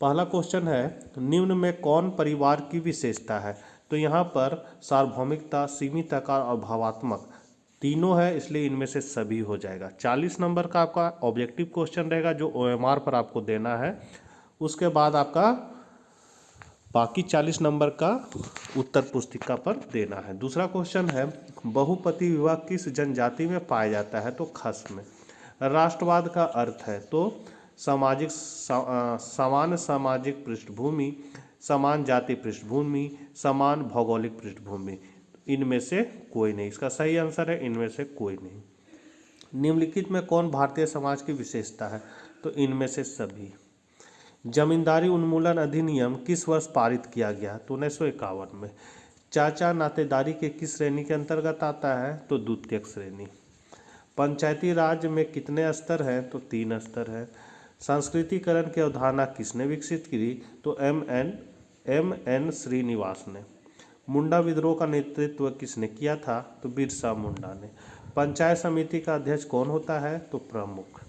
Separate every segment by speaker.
Speaker 1: पहला क्वेश्चन है, निम्न में कौन परिवार की विशेषता है? तो यहाँ पर सार्वभौमिकता, सीमित आकार और भावात्मक तीनों है, इसलिए इनमें से सभी हो जाएगा। 40 नंबर का आपका ऑब्जेक्टिव क्वेश्चन रहेगा जो OMR पर आपको देना है। उसके बाद आपका बाकी 40 नंबर का उत्तर पुस्तिका पर देना है। दूसरा क्वेश्चन है, बहुपति विवाह किस जनजाति में पाया जाता है? तो खस में। राष्ट्रवाद का अर्थ है तो समान सामाजिक पृष्ठभूमि, समान जाति पृष्ठभूमि, समान भौगोलिक पृष्ठभूमि। इनमें से कोई नहीं, इसका सही आंसर है इनमें से कोई नहीं। निम्नलिखित में कौन भारतीय समाज की विशेषता है? तो इनमें से सभी। जमींदारी उन्मूलन अधिनियम किस वर्ष पारित किया गया? तो 1951 में। चाचा नातेदारी के किस श्रेणी के अंतर्गत आता है? तो द्वितीयक श्रेणी। पंचायती राज में कितने स्तर हैं? तो 3 स्तर है। संस्कृतिकरण की अवधारणा किसने विकसित की? तो एम एन श्रीनिवास ने। मुंडा विद्रोह का नेतृत्व किसने किया था? तो बिरसा मुंडा ने। पंचायत समिति का अध्यक्ष कौन होता है? तो प्रमुख।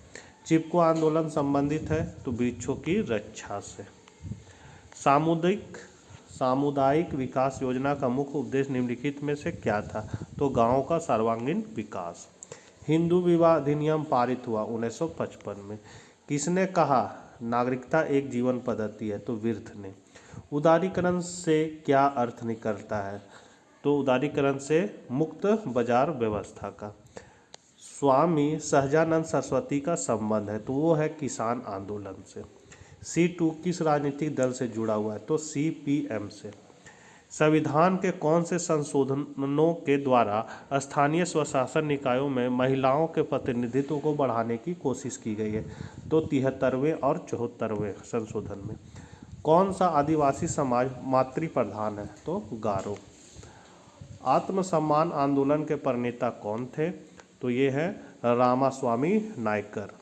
Speaker 1: चिपको आंदोलन संबंधित है तो वृक्षों की रक्षा से। सामुदायिक विकास योजना का मुख्य उद्देश्य निम्नलिखित में से क्या था? तो गांवों का सर्वांगीण विकास। हिंदू विवाह अधिनियम पारित हुआ 1955 में। किसने कहा नागरिकता एक जीवन पद्धति है? तो विर्थ ने। उदारीकरण से क्या अर्थ निकलता है? तो उदारीकरण से मुक्त बाजार व्यवस्था का। स्वामी सहजानंद सरस्वती का संबंध है तो वो है किसान आंदोलन से। C2 किस राजनीतिक दल से जुड़ा हुआ है? तो CPM से। संविधान के कौन से संशोधनों के द्वारा स्थानीय स्वशासन निकायों में महिलाओं के प्रतिनिधित्व को बढ़ाने की कोशिश की गई है? तो 73वें और 74वें संशोधन में। कौन सा आदिवासी समाज मातृ प्रधान है? तो गारो। आत्मसम्मान आंदोलन के प्रणेता कौन थे? तो ये है रामास्वामी नायकर।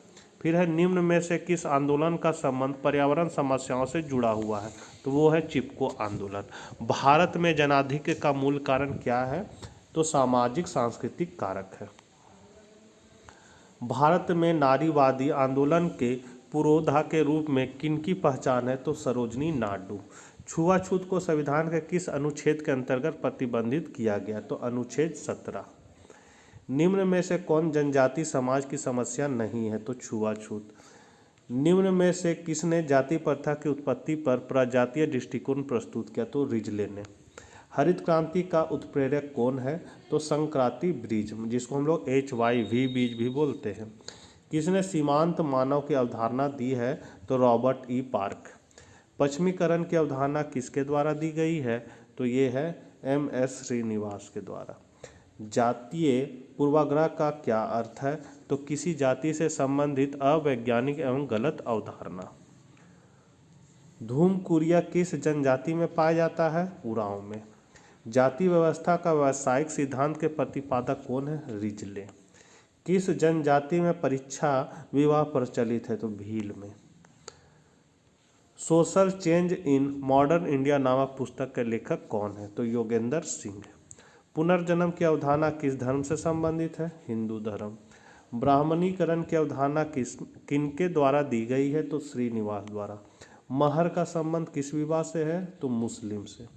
Speaker 1: फिर है, निम्न में से किस आंदोलन का संबंध पर्यावरण समस्याओं से जुड़ा हुआ है? तो वो है चिपको आंदोलन। भारत में जनाधिक्य का मूल कारण क्या है? तो सामाजिक सांस्कृतिक कारक है। भारत में नारीवादी आंदोलन के पुरोधा के रूप में किनकी पहचान है? तो सरोजनी नायडू। छुआछूत को संविधान के किस अनुच्छेद के अंतर्गत प्रतिबंधित किया गया? तो अनुच्छेद 17। निम्न में से कौन जनजाति समाज की समस्या नहीं है? तो छुआछूत। निम्न में से किसने जाति प्रथा की उत्पत्ति पर प्रजातीय दृष्टिकोण प्रस्तुत किया? तो रिजले ने। हरित क्रांति का उत्प्रेरक कौन है? तो संक्रांति ब्रिज, जिसको हम लोग HYV बीज भी बोलते हैं। किसने सीमांत मानव की अवधारणा दी है? तो रॉबर्ट E पार्क। पश्चिमीकरण की अवधारणा किसके द्वारा दी गई है? तो ये है MS श्रीनिवास के द्वारा। जातीय पूर्वाग्रह का क्या अर्थ है? तो किसी जाति से संबंधित अवैज्ञानिक एवं गलत अवधारणा। धूमकुरिया किस जनजाति में पाया जाता है? उरांव में। जाति व्यवस्था का व्यावसायिक सिद्धांत के प्रतिपादक कौन है? रिजले। किस जनजाति में परीक्षा विवाह प्रचलित है? तो भील में। Social change in modern India नामक पुस्तक के लेखक कौन है? तो योगेंद्र सिंह। पुनर्जन्म की अवधारणा किस धर्म से संबंधित है? हिंदू धर्म। ब्राह्मणीकरण की अवधारणा किनके द्वारा दी गई है? तो श्रीनिवास द्वारा। महर का संबंध किस विवाह से है? तो मुस्लिम से।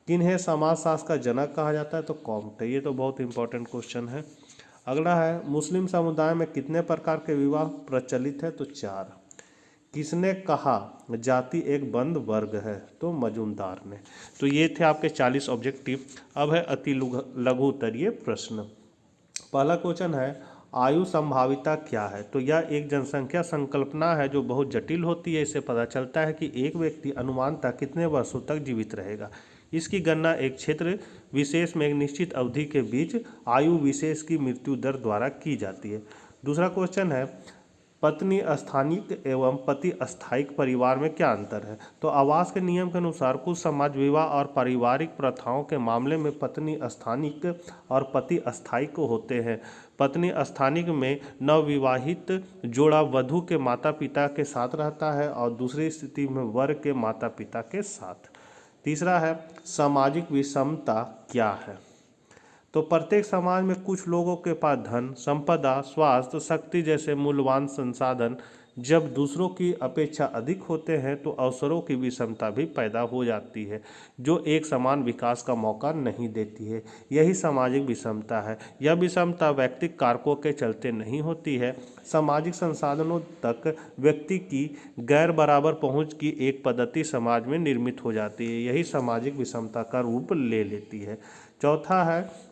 Speaker 1: किन्हें समाजशास्त्र का जनक कहा जाता है? तो कॉम्टे। ये तो बहुत इंपॉर्टेंट क्वेश्चन है। अगला है, मुस्लिम समुदाय में कितने प्रकार के विवाह प्रचलित है? तो 4। किसने कहा जाति एक बंद वर्ग है? तो मजूमदार ने। तो ये थे आपके 40 ऑब्जेक्टिव। अब है अति लघु उत्तरीय प्रश्न। पहला क्वेश्चन है, आयु संभाविता क्या है? तो यह एक जनसंख्या संकल्पना है जो बहुत जटिल होती है। इससे पता चलता है कि एक व्यक्ति अनुमानतः कितने वर्षों तक जीवित रहेगा। इसकी गणना एक क्षेत्र विशेष में एक निश्चित अवधि के बीच आयु विशेष की मृत्यु दर द्वारा की जाती है। दूसरा क्वेश्चन है, पत्नी स्थानिक एवं पति अस्थायिक परिवार में क्या अंतर है? तो आवास के नियम के अनुसार कुछ समाज विवाह और पारिवारिक प्रथाओं के मामले में पत्नी स्थानिक और पति अस्थायिक होते हैं। पत्नी स्थानिक में नवविवाहित जोड़ा वधू के माता पिता के साथ रहता है और दूसरी स्थिति में वर के माता पिता के साथ। तीसरा है, सामाजिक विषमता क्या है? तो प्रत्येक समाज में कुछ लोगों के पास धन, संपदा, स्वास्थ्य, शक्ति जैसे मूल्यवान संसाधन जब दूसरों की अपेक्षा अधिक होते हैं तो अवसरों की विषमता भी पैदा हो जाती है, जो एक समान विकास का मौका नहीं देती है। यही सामाजिक विषमता है। यह विषमता व्यक्तिगत कारकों के चलते नहीं होती है। सामाजिक संसाधनों तक व्यक्ति की गैर बराबर पहुंच की एक पद्धति समाज में निर्मित हो जाती है। यही सामाजिक विषमता का रूप ले लेती है। चौथा है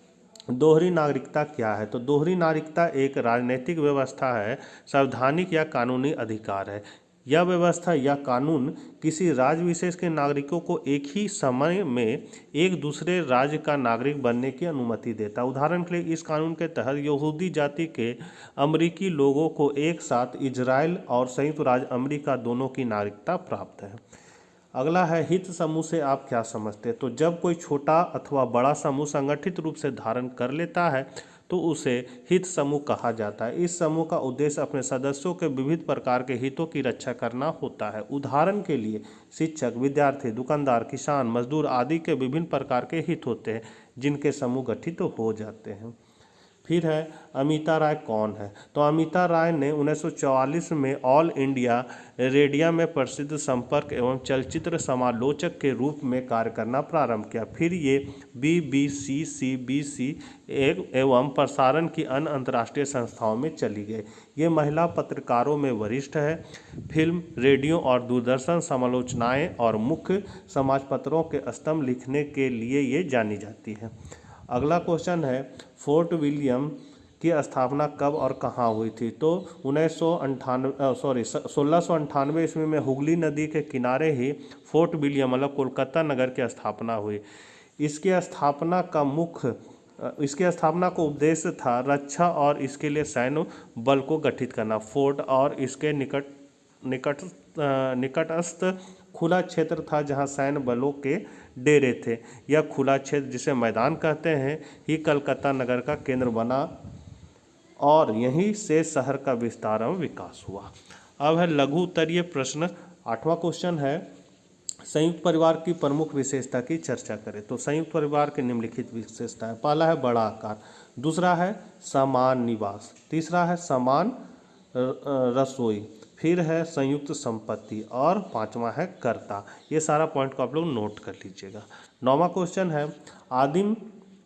Speaker 1: दोहरी नागरिकता क्या है। तो दोहरी नागरिकता एक राजनीतिक व्यवस्था है, संवैधानिक या कानूनी अधिकार है। यह व्यवस्था या कानून किसी राज्य विशेष के नागरिकों को एक ही समय में एक दूसरे राज्य का नागरिक बनने की अनुमति देता है। उदाहरण के लिए इस कानून के तहत यहूदी जाति के अमेरिकी लोगों को एक साथ इजराइल और संयुक्त राज्य अमेरिका दोनों की नागरिकता प्राप्त है। अगला है हित समूह से आप क्या समझते हैं। तो जब कोई छोटा अथवा बड़ा समूह संगठित रूप से धारण कर लेता है तो उसे हित समूह कहा जाता है। इस समूह का उद्देश्य अपने सदस्यों के विविध प्रकार के हितों की रक्षा करना होता है। उदाहरण के लिए शिक्षक, विद्यार्थी, दुकानदार, किसान, मजदूर आदि के विभिन्न प्रकार के हित होते हैं जिनके समूह गठित हो जाते हैं। फिर है अमिता राय कौन है। तो अमिता राय ने 1944 में ऑल इंडिया रेडियो में प्रसिद्ध संपर्क एवं चलचित्र समालोचक के रूप में कार्य करना प्रारंभ किया। फिर ये BBC, CBC एवं प्रसारण की अन्य अंतर्राष्ट्रीय संस्थाओं में चली गई। ये महिला पत्रकारों में वरिष्ठ है। फिल्म, रेडियो और दूरदर्शन समालोचनाएं और मुख्य समाचार के स्तंभ लिखने के लिए ये जानी जाती है। अगला क्वेश्चन है फोर्ट विलियम की स्थापना कब और कहाँ हुई थी। तो 1698 ईस्वी में हुगली नदी के किनारे ही फोर्ट विलियम मतलब कोलकाता नगर की स्थापना हुई। इसके स्थापना का उद्देश्य था रक्षा और इसके लिए सैन्य बल को गठित करना। फोर्ट और इसके निकटस्थ खुला क्षेत्र था जहां सैन्य बलों के डेरे थे। यह खुला क्षेत्र, जिसे मैदान कहते हैं, ही कलकत्ता नगर का केंद्र बना और यहीं से शहर का विस्तार एवं विकास हुआ। अब है लघु उत्तरीय प्रश्न। 8वां क्वेश्चन है संयुक्त परिवार की प्रमुख विशेषता की चर्चा करें। तो संयुक्त परिवार के निम्नलिखित विशेषताएं। पहला है बड़ा आकार, दूसरा है समान निवास, तीसरा है समान रसोई, फिर है संयुक्त संपत्ति और 5वां है कर्ता। ये सारा पॉइंट को आप लोग नोट कर लीजिएगा। 9वां क्वेश्चन है आदिम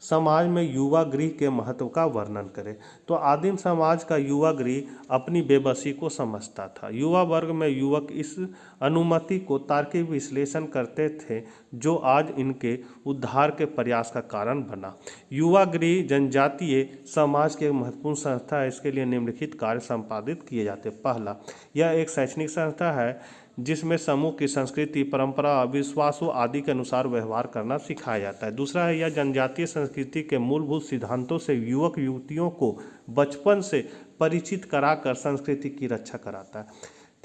Speaker 1: समाज में युवा गृह के महत्व का वर्णन करें। तो आदिम समाज का युवा गृह अपनी बेबसी को समझता था। युवा वर्ग में युवक इस अनुमति को तार्किक विश्लेषण करते थे जो आज इनके उद्धार के प्रयास का कारण बना। युवा गृह जनजातीय समाज की एक महत्वपूर्ण संस्था है। इसके लिए निम्नलिखित कार्य संपादित किए जाते हैं। पहला, यह एक शैक्षणिक संस्था है जिसमें समूह की संस्कृति, परंपरा, विश्वासों आदि के अनुसार व्यवहार करना सिखाया जाता है। दूसरा है यह जनजातीय संस्कृति के मूलभूत सिद्धांतों से युवक युवतियों को बचपन से परिचित कराकर संस्कृति की रक्षा कराता है।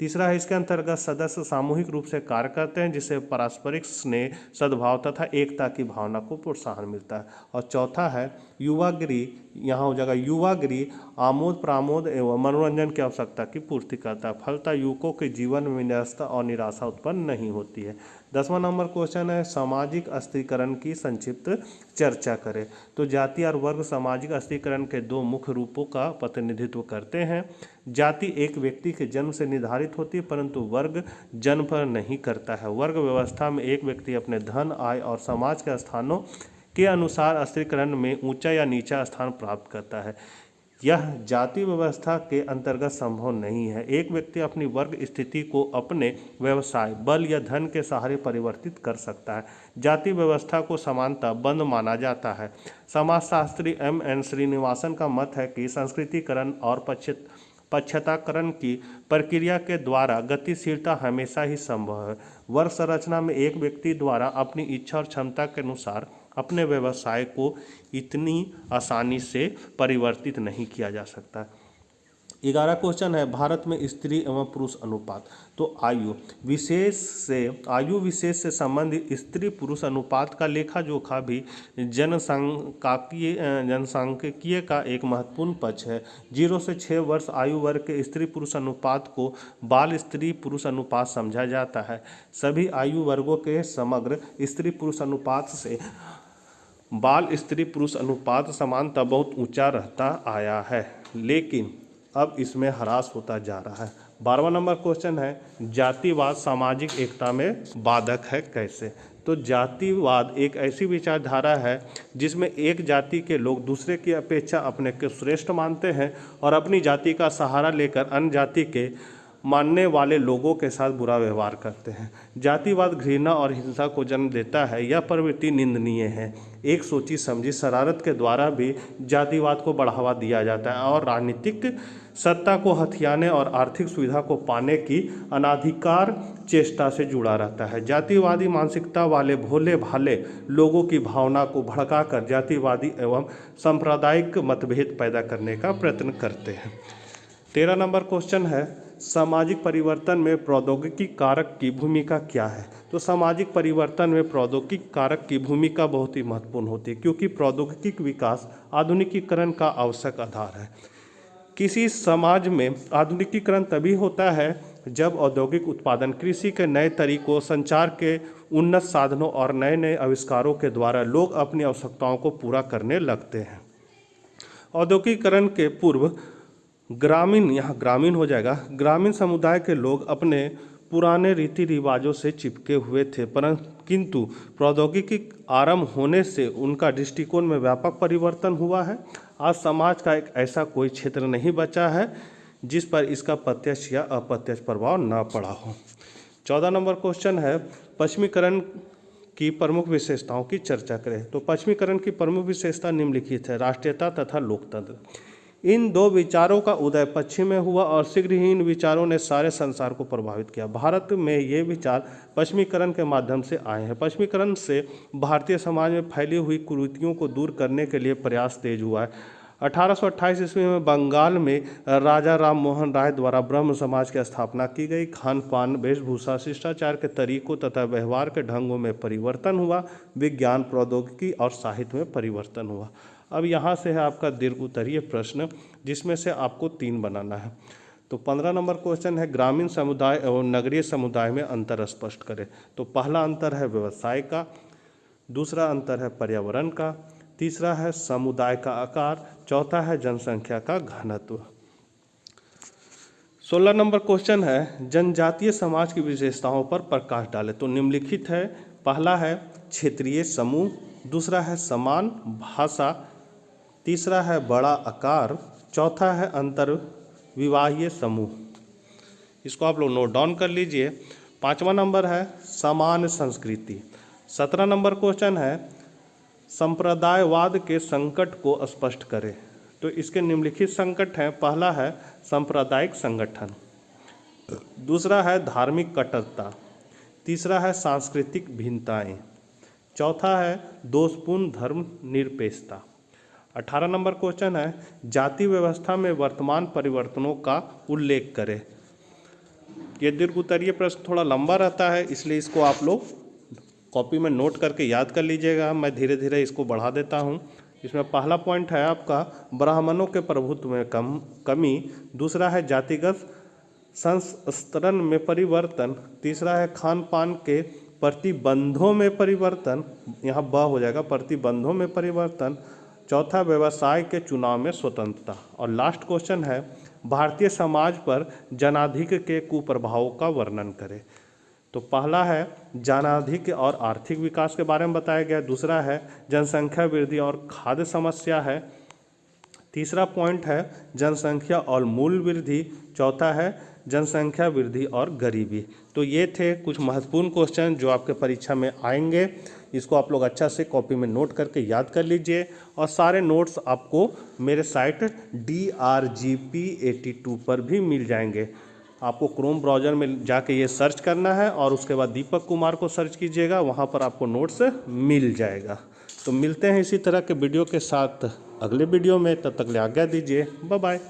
Speaker 1: तीसरा है इसके अंतर्गत सदस्य सामूहिक रूप से कार्य करते हैं जिससे पारस्परिक स्नेह, सद्भाव तथा एकता की भावना को प्रोत्साहन मिलता है। और चौथा है युवा गृह, यहाँ हो जाएगा युवा गृह आमोद प्रमोद एवं मनोरंजन की आवश्यकता की पूर्ति करता है। फलतः युवकों के जीवन में निराशा और निराशा उत्पन्न नहीं होती है। 10वां नंबर क्वेश्चन है सामाजिक अस्थिरीकरण की संक्षिप्त चर्चा करें। तो जाति और वर्ग सामाजिक अस्थिरीकरण के दो मुख्य रूपों का प्रतिनिधित्व करते हैं। जाति एक व्यक्ति के जन्म से निर्धारित होती है परंतु वर्ग जन्म पर नहीं करता है। वर्ग व्यवस्था में एक व्यक्ति अपने धन, आय और समाज के स्थानों के अनुसार अस्थिरीकरण में ऊंचा या नीचा स्थान प्राप्त करता है। यह जाति व्यवस्था के अंतर्गत संभव नहीं है। एक व्यक्ति अपनी वर्ग स्थिति को अपने व्यवसाय, बल या धन के सहारे परिवर्तित कर सकता है। जाति व्यवस्था को समानता बंद माना जाता है। समाजशास्त्री M.N. श्रीनिवासन का मत है कि संस्कृतिकरण और पश्चाताकरण की प्रक्रिया के द्वारा गतिशीलता हमेशा ही संभव है। वर्ग संरचना में एक व्यक्ति द्वारा अपनी इच्छा और क्षमता के अनुसार अपने व्यवसाय को इतनी आसानी से परिवर्तित नहीं किया जा सकता। 11 क्वेश्चन है भारत में स्त्री एवं पुरुष अनुपात। तो आयु विशेष से संबंधित स्त्री पुरुष अनुपात का लेखा जोखा भी जनसांख्यिकीय का एक महत्वपूर्ण पक्ष है। 0 से 6 वर्ष आयु वर्ग के स्त्री पुरुष अनुपात को बाल स्त्री पुरुष अनुपात समझा जाता है। सभी आयु वर्गों के समग्र स्त्री पुरुष अनुपात से बाल स्त्री पुरुष अनुपात समानता बहुत ऊंचा रहता आया है। लेकिन अब इसमें ह्रास होता जा रहा है। 12वां नंबर क्वेश्चन है, जातिवाद सामाजिक एकता में बाधक है कैसे? तो जातिवाद एक ऐसी विचारधारा है जिसमें एक जाति के लोग दूसरे की अपेक्षा अपने को श्रेष्ठ मानते हैं और अपनी जाति का सहारा लेकर अन्य जाति के मानने वाले लोगों के साथ बुरा व्यवहार करते हैं। जातिवाद घृणा और हिंसा को जन्म देता है। यह प्रवृत्ति निंदनीय है। एक सोची समझी शरारत के द्वारा भी जातिवाद को बढ़ावा दिया जाता है और राजनीतिक सत्ता को हथियाने और आर्थिक सुविधा को पाने की अनाधिकार चेष्टा से जुड़ा रहता है। जातिवादी मानसिकता वाले भोले भाले लोगों की भावना को भड़काकर जातिवादी एवं सांप्रदायिक मतभेद पैदा करने का प्रयत्न करते हैं। 13 नंबर क्वेश्चन है, सामाजिक परिवर्तन में प्रौद्योगिकी कारक की भूमिका क्या है? तो सामाजिक परिवर्तन में प्रौद्योगिकी कारक की भूमिका बहुत ही महत्वपूर्ण होती है, क्योंकि प्रौद्योगिकी विकास आधुनिकीकरण का आवश्यक आधार है। किसी समाज में आधुनिकीकरण तभी होता है जब औद्योगिक उत्पादन, कृषि के नए तरीकों, संचार के उन्नत साधनों और नए नए आविष्कारों के द्वारा लोग अपनी आवश्यकताओं को पूरा करने लगते हैं। औद्योगिकीकरण के पूर्व ग्रामीण, यहाँ ग्रामीण हो जाएगा, ग्रामीण समुदाय के लोग अपने पुराने रीति रिवाजों से चिपके हुए थे, किंतु प्रौद्योगिकी आरंभ होने से उनका दृष्टिकोण में व्यापक परिवर्तन हुआ है। आज समाज का एक ऐसा कोई क्षेत्र नहीं बचा है जिस पर इसका प्रत्यक्ष या अप्रत्यक्ष प्रभाव न पड़ा हो। 14 नंबर क्वेश्चन है, पश्चिमीकरण की प्रमुख विशेषताओं की चर्चा करें। तो पश्चिमीकरण की प्रमुख विशेषता निम्नलिखित है, राष्ट्रीयता तथा लोकतंत्र। इन दो विचारों का उदय पश्चिम में हुआ और शीघ्र ही इन विचारों ने सारे संसार को प्रभावित किया। भारत में ये विचार पश्चिमीकरण के माध्यम से आए हैं। पश्चिमीकरण से भारतीय समाज में फैली हुई कुरीतियों को दूर करने के लिए प्रयास तेज हुआ है। 1828 ईस्वी में बंगाल में राजा राम मोहन राय द्वारा ब्रह्म समाज की स्थापना की गई। खान पान, वेशभूषा, शिष्टाचार के तरीकों तथा व्यवहार के ढंगों में परिवर्तन हुआ। विज्ञान, प्रौद्योगिकी और साहित्य में परिवर्तन हुआ। अब यहाँ से है आपका दीर्घ उत्तरीय प्रश्न, जिसमें से आपको 3 बनाना है। तो 15 नंबर क्वेश्चन है, ग्रामीण समुदाय एवं नगरीय समुदाय में अंतर स्पष्ट करें। तो पहला अंतर है व्यवसाय का, दूसरा अंतर है पर्यावरण का, तीसरा है समुदाय का आकार, चौथा है जनसंख्या का घनत्व। 16 नंबर क्वेश्चन है, जनजातीय समाज की विशेषताओं पर प्रकाश डालें। तो निम्नलिखित है, पहला है क्षेत्रीय समूह, दूसरा है समान भाषा, तीसरा है बड़ा आकार, चौथा है अंतर विवाहीय समूह। इसको आप लोग नोट डाउन कर लीजिए। 5वां नंबर है समान संस्कृति। 17 नंबर क्वेश्चन है, संप्रदायवाद के संकट को स्पष्ट करें। तो इसके निम्नलिखित संकट हैं, पहला है सांप्रदायिक संगठन, दूसरा है धार्मिक कट्टरता, तीसरा है सांस्कृतिक भिन्नताएं, चौथा है दोषपूर्ण धर्म निरपेक्षता। 18 नंबर क्वेश्चन है, जाति व्यवस्था में वर्तमान परिवर्तनों का उल्लेख करें। ये दीर्घ उत्तरीय प्रश्न थोड़ा लंबा रहता है, इसलिए इसको आप लोग कॉपी में नोट करके याद कर लीजिएगा। मैं धीरे धीरे इसको बढ़ा देता हूँ। इसमें पहला पॉइंट है आपका ब्राह्मणों के प्रभुत्व में कमी, दूसरा है जातिगत संस्तरण में परिवर्तन, तीसरा है खान पान के प्रतिबंधों में परिवर्तन, यहाँ ब हो जाएगा, प्रतिबंधों में परिवर्तन, चौथा व्यवसाय के चुनाव में स्वतंत्रता, और लास्ट क्वेश्चन है भारतीय समाज पर जनाधिक्य के कुप्रभावों का वर्णन करें। तो पहला है जनाधिक्य और आर्थिक विकास के बारे में बताया गया, दूसरा है जनसंख्या वृद्धि और खाद्य समस्या है, तीसरा पॉइंट है जनसंख्या और मूल वृद्धि, चौथा है जनसंख्या वृद्धि और गरीबी। तो ये थे कुछ महत्वपूर्ण क्वेश्चन जो आपके परीक्षा में आएंगे। इसको आप लोग अच्छा से कॉपी में नोट करके याद कर लीजिए, और सारे नोट्स आपको मेरे साइट DRGP82 पर भी मिल जाएंगे। आपको क्रोम ब्राउज़र में जाके ये सर्च करना है और उसके बाद दीपक कुमार को सर्च कीजिएगा, वहाँ पर आपको नोट्स मिल जाएगा। तो मिलते हैं इसी तरह के वीडियो के साथ अगले वीडियो में, तब तक ले आज्ञा दीजिए, बाय बाय।